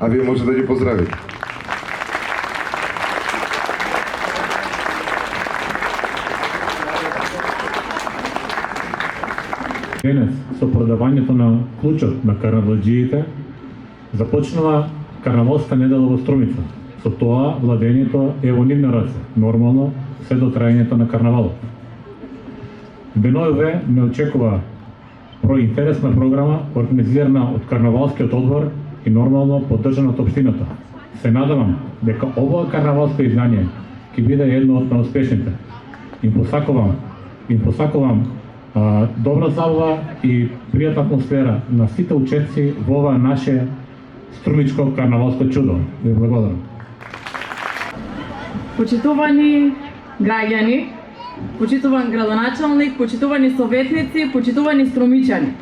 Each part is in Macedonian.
а вие може да ги поздравите. Денес, со продавањето на клучот на карнавалџиите, започнува карнавалска недела во Струмица. Со тоа, владењето е во нивни раце, нормално, се до трајањето на карнавалот. Деновиве ме очекува проинтересна програма, организирана од Карнавалскиот одбор и нормално поддржана од општината. Се надевам дека ова карнавалско издание ќе биде едно од најуспешните. Им посакувам добра забава и пријатна атмосфера на сите учесници во ова наше струмичко карнавалско чудо. Ви благодарам. Почитувани граѓани, почитуван градоначалник, почитувани советници, почитувани струмичани.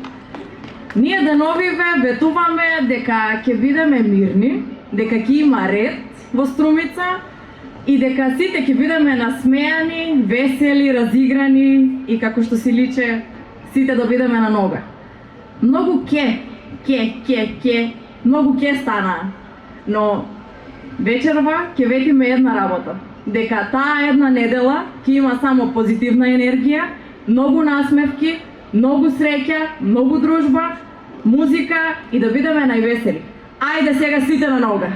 Ние деновиве ветуваме дека ќе бидеме мирни, дека ќе има ред во Струмица и дека сите ќе бидеме насмејани, весели, разиграни и како што си личе, сите да бидеме на нога. Многу многу ке стана, но вечерва ќе ветиме една работа, дека таа една недела ќе има само позитивна енергија, многу насмевки, многу среќа, многу дружба, музика и да бидеме највесели. Ајде сега сите на нога!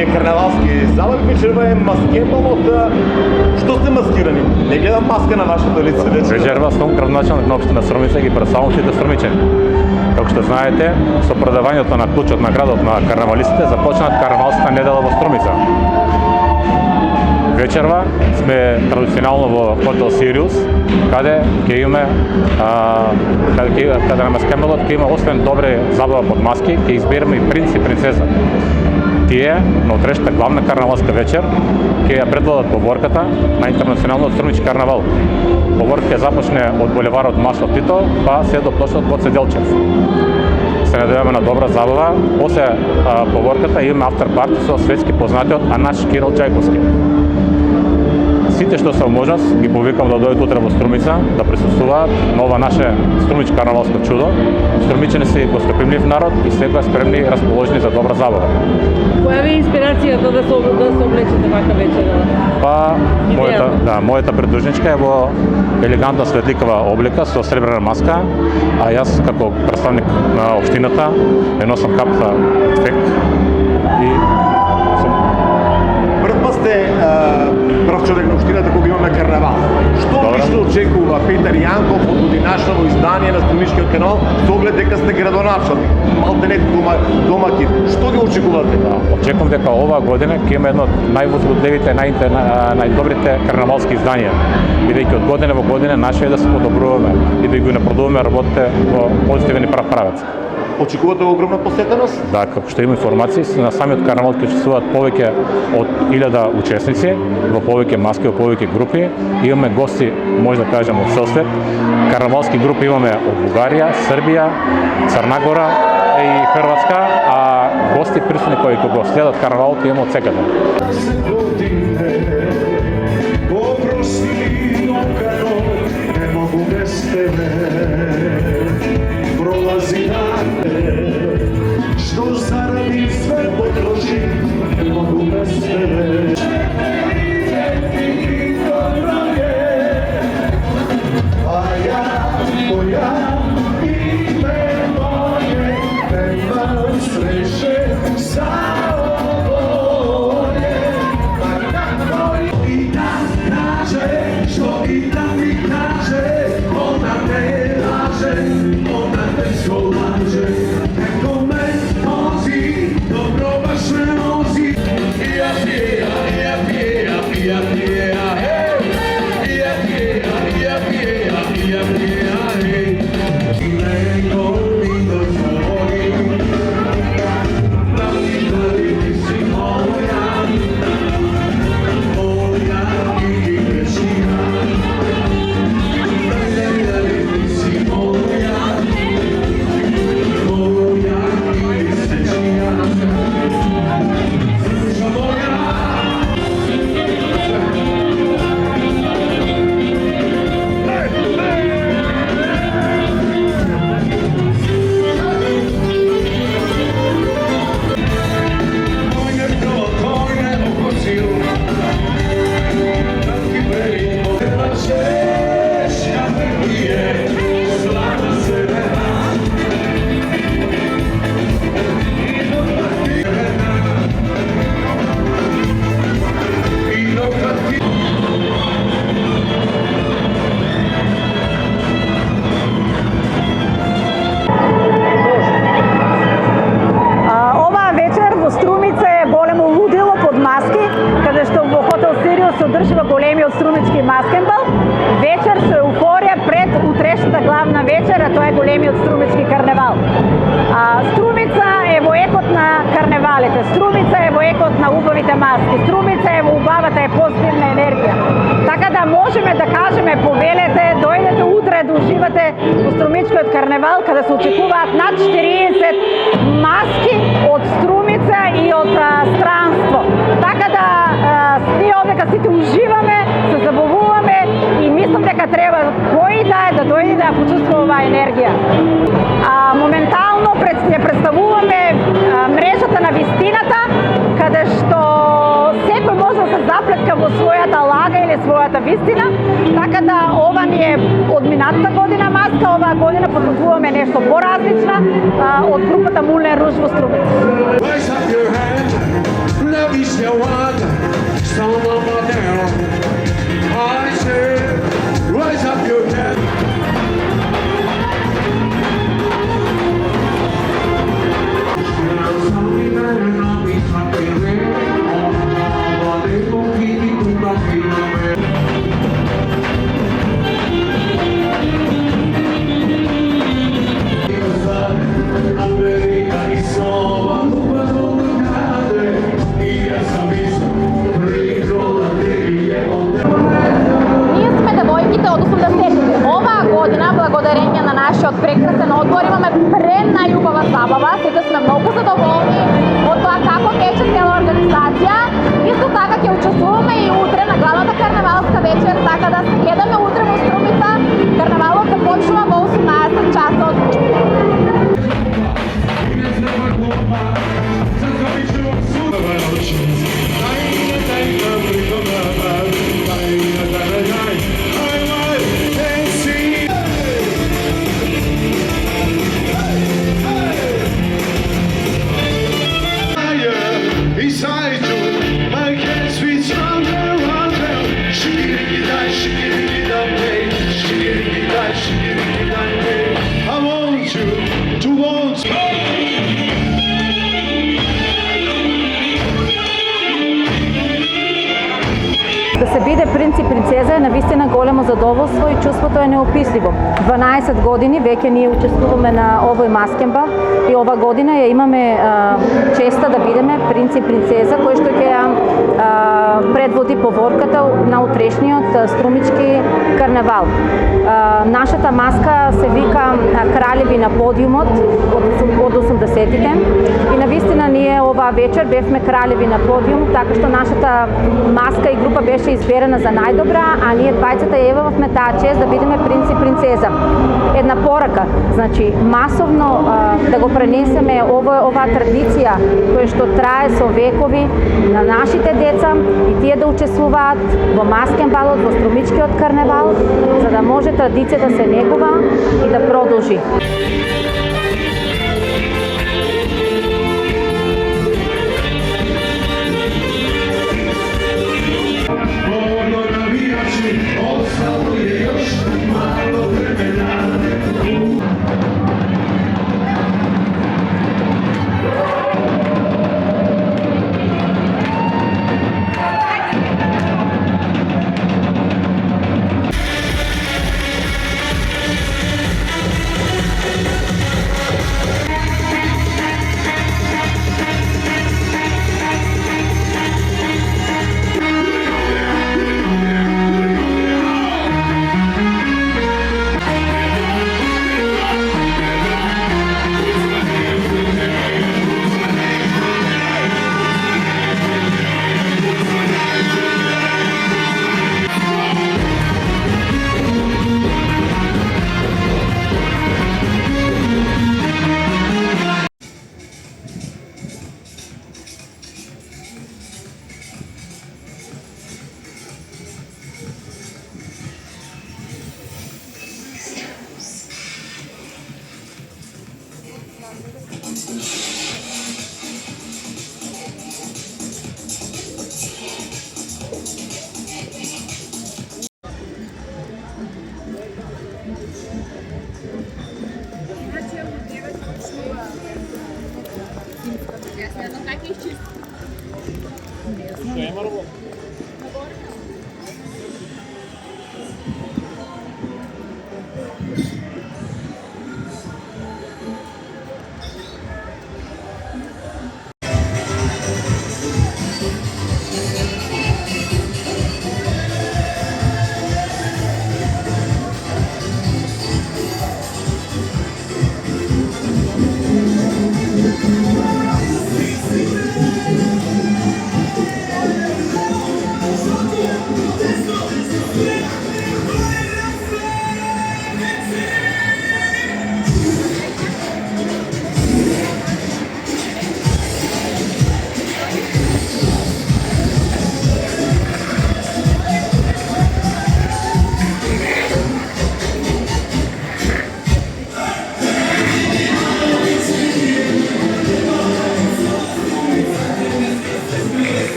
оние карнавалски забави, вечерва е маскетон од што сте маскирани. Не гледам маска на вашето лице вечерва. Вечерва сум градоначалник на општина Струмица и представувам сите струмичани. Како што знаете, со продавањето на клучот на градот на карнавалистите започнат карнавалската недела во Струмица. Вечерва сме традиционално во хотел Сириус, каде ќе имаме каде на маскемелот ќе има освен добре забава под маски, ќе избереме и принц и принцеза. Тие на утрешната главна карнавалска вечер ќе ја предводат поворката на интернационалниот струмички карнавал. Поворката ќе започне од булеварот Маслов Тито, па се до плошадот Гоце Делчев. Се надеваме на добра забава. После поворката имаме афтерпарти со светски познатиот Анаш Кирил Џајковски. Сите што се можност ги повикам да дојдат утре во Струмица, да присуствуваат на ова наше струмичко карнавалско чудо. Струмичани се гостопримлив народ и секоја спремни и расположени за добра забава. Која ви е инспирацијата да се облечете вака вечера? Па, мојата придружничка е во елегантна светликава облека со сребрена маска, а јас како представник на општината ја носам капта фек и прв сте прв човек на општината кога имаме карнавал. Што лично очекува Петар Јанков од годинашното издание на Струмичкиот канал, со оглед дека сте градоначалник, малтене домакин. Што ги очекувате? Очекувам дека оваа година ќе има едно од највозгодливите, најдобрите карнавалски изданија. Бидејќи од година во година наше е да се подобруваме и да ги напредуваме работите во позитивен и прав правец. очекувате огромна посетеност? Да, како што има информации, на самиот карнавал ќе учествуваат повеќе од 1000 учесници, во повеќе маски, во повеќе групи. Имаме гости, може да кажем, од цел свет. Карнавалски групи имаме од Бугарија, Србија, Црна Гора и Хрватска, а гости присутни кои го следат карнавалот имаме од секаде. Što zaradi sve potroši, ne mogu bez tebe. A ja, moja, ime moje, nemam sreće za oboje. Pa kako i da kaže, što i da mi kaže, ona ne laže, ona ne skolaže. се одржува големиот струмички маскенбал. Вечер со еуфорија пред утрешната главна вечер, а тоа е големиот струмички карневал. Струмица е во екот на карневалите, Струмица е во екот на убавите маски, Струмица е во убавата е позитивна енергија. Така да можеме да кажеме, повелете, дојдете утре да уживате во струмичкиот карневал, каде се очекуваат над 40 маски од Струмица и од странство. Така да ние овдека сите уживаме, се забавуваме и мислам дека треба кој да дојде да почувствува оваа енергија. Моментално ја представуваме мрежата на вистината, каде што секој може да се заплетка во својата лага или својата вистина, така да ова ни е од минатата година маска, оваа година подготвуваме нешто поразлична од групата Мулен Руж во Струмица. Благодарение на нашиот прекрасен одбор имаме пренајубава забава, сите сме многу задоволни од тоа како тече цела организација. Исто така ќе учествуваме и утре на главната карневалска вечер, така да се гледаме утре во Струмица. Карневалот започнува во 18 часот. Shake it, shake it, големо задоволство и чувството е неописливо. 12 години веќе ние учествуваме на овој маскенбал и ова година ја имаме честа да бидеме принц и принцеза кој што ќе ја предводи поворката на утрешниот струмички карневал. Нашата маска се вика Кралеви на подиумот од 80-тите и навистина ние оваа вечер бевме кралеви на подиум, така што нашата маска и група беше изберена за најдобра, а ние двајцата ја евавме таа чест да бидеме принц и принцеза. Една порака, значи масовно да го пренесеме оваа традиција која што трае со векови на нашите деца и тие да учествуваат во маскенбалот, во струмичкиот карневал, за да може традицијата да се негува и да продолжи.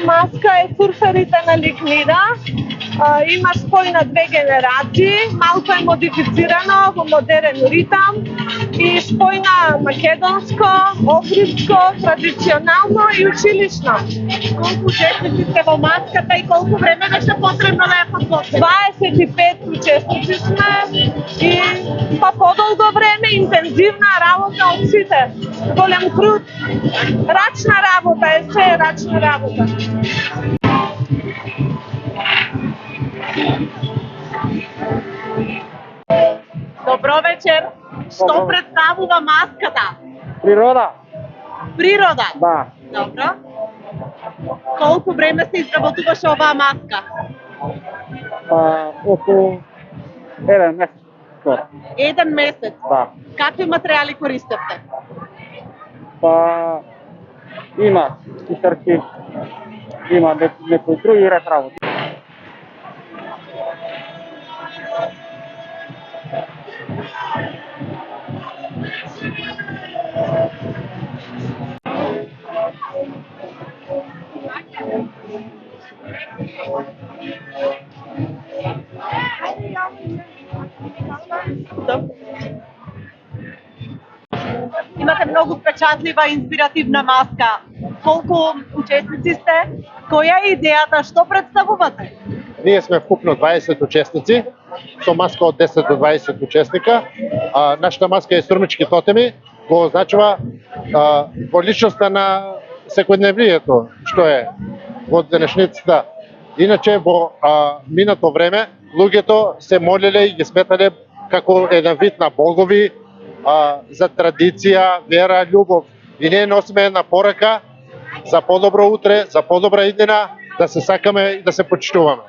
Маска е сурферите на Ликнида. Има спој на две генерации, малку е модифицирано во модерен ритам и спој на македонско, охридско, традиционално и училишно. Колку учесници сте во маската и колку време беше потребно да ја подготвите? 25 учесници сме и па подолго време, интензивна работа од сите. Голем труд, рачна работа е, се е рачна работа. Добро вечер. Што представува маската? Природа. Природа? Да. Добро. Колку време се изработуваше оваа маска? Околу 1 месец. 1 месец? Да. Какви материјали користевте? Има писарки, има некои други ред работи. Имате многу впечатлива и инспиративна маска. колку учесници сте? Која е идејата? Што представувате? Ние сме вкупно 20 учесници, со маска од 10 до 20 учесника. Нашата маска е струмички тотеми, го означува во личноста на секојдневнието, што е во денешницата. Иначе во минато време луѓето се молеле и ги сметале како еден вид на богови, за традиција, вера, љубов. И ние носиме една порака за подобро утре, за подобра иднина, да се сакаме и да се почитуваме.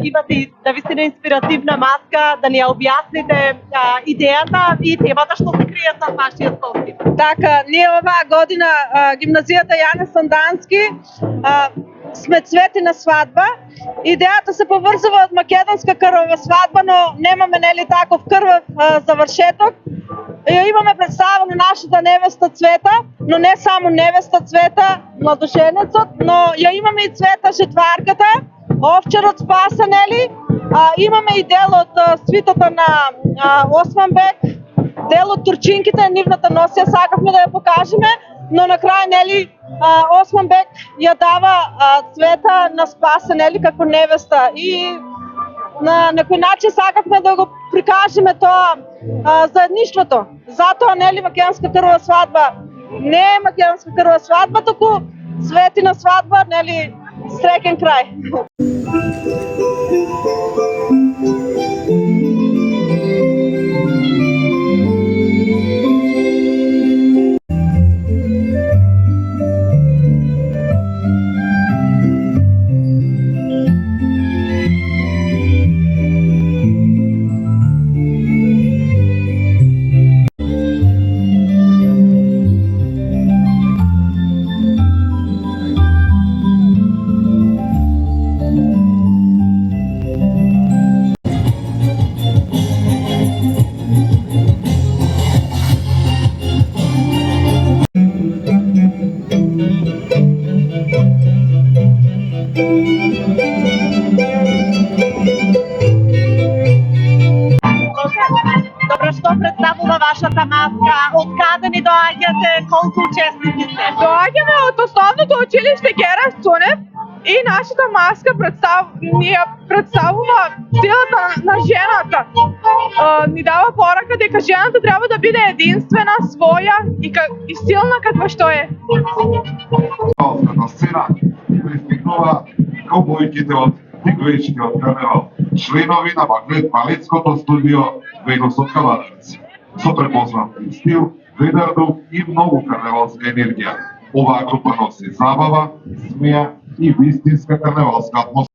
Имате да ви се инспиративна маска, да ни ја објасните идејата и темата што се крие за вашиот костим. Така, ние оваа година гимназијата Јане Сандански сме цвети на свадба. Идејата се поврзува од македонска крвава свадба, но немаме нели таков крвав завршеток. Имаме представа на нашата невеста Цвета, но не само невеста Цвета, младоженецот, но ја имаме и Цвета жетварката, овчарот Спаса, нели? Имаме и дел од свитата на Османбек, дел од турчинките, нивната носија сакавме да ја покажеме, но на крај, нели, Османбек ја дава Цвета на Спаса, нели, како невеста. И на некој начин сакавме да го прикажеме тоа заедништвото. Затоа, нели, македонска крвава свадба не е македонска крвава свадба, туку Цветина свадба, нели, среќен крај. Добро, што представува вашата маска? Од каде ни доаѓате? Колку учесници сте? Доаѓаме од основното училиште Герас Цунев и нашата маска ни ја представува силата на жената. Ни дава порака дека жената треба да биде единствена, своја и силна каква што е. На сцена пристигнува каубојките од Тигвечкиот карневал, членови на балетското студио Венус од Кавадарци. Со препознат стил, ведар дух и многу карневалска енергија. Оваа група носи забава, смеја и вистинска карневалска атмосфера.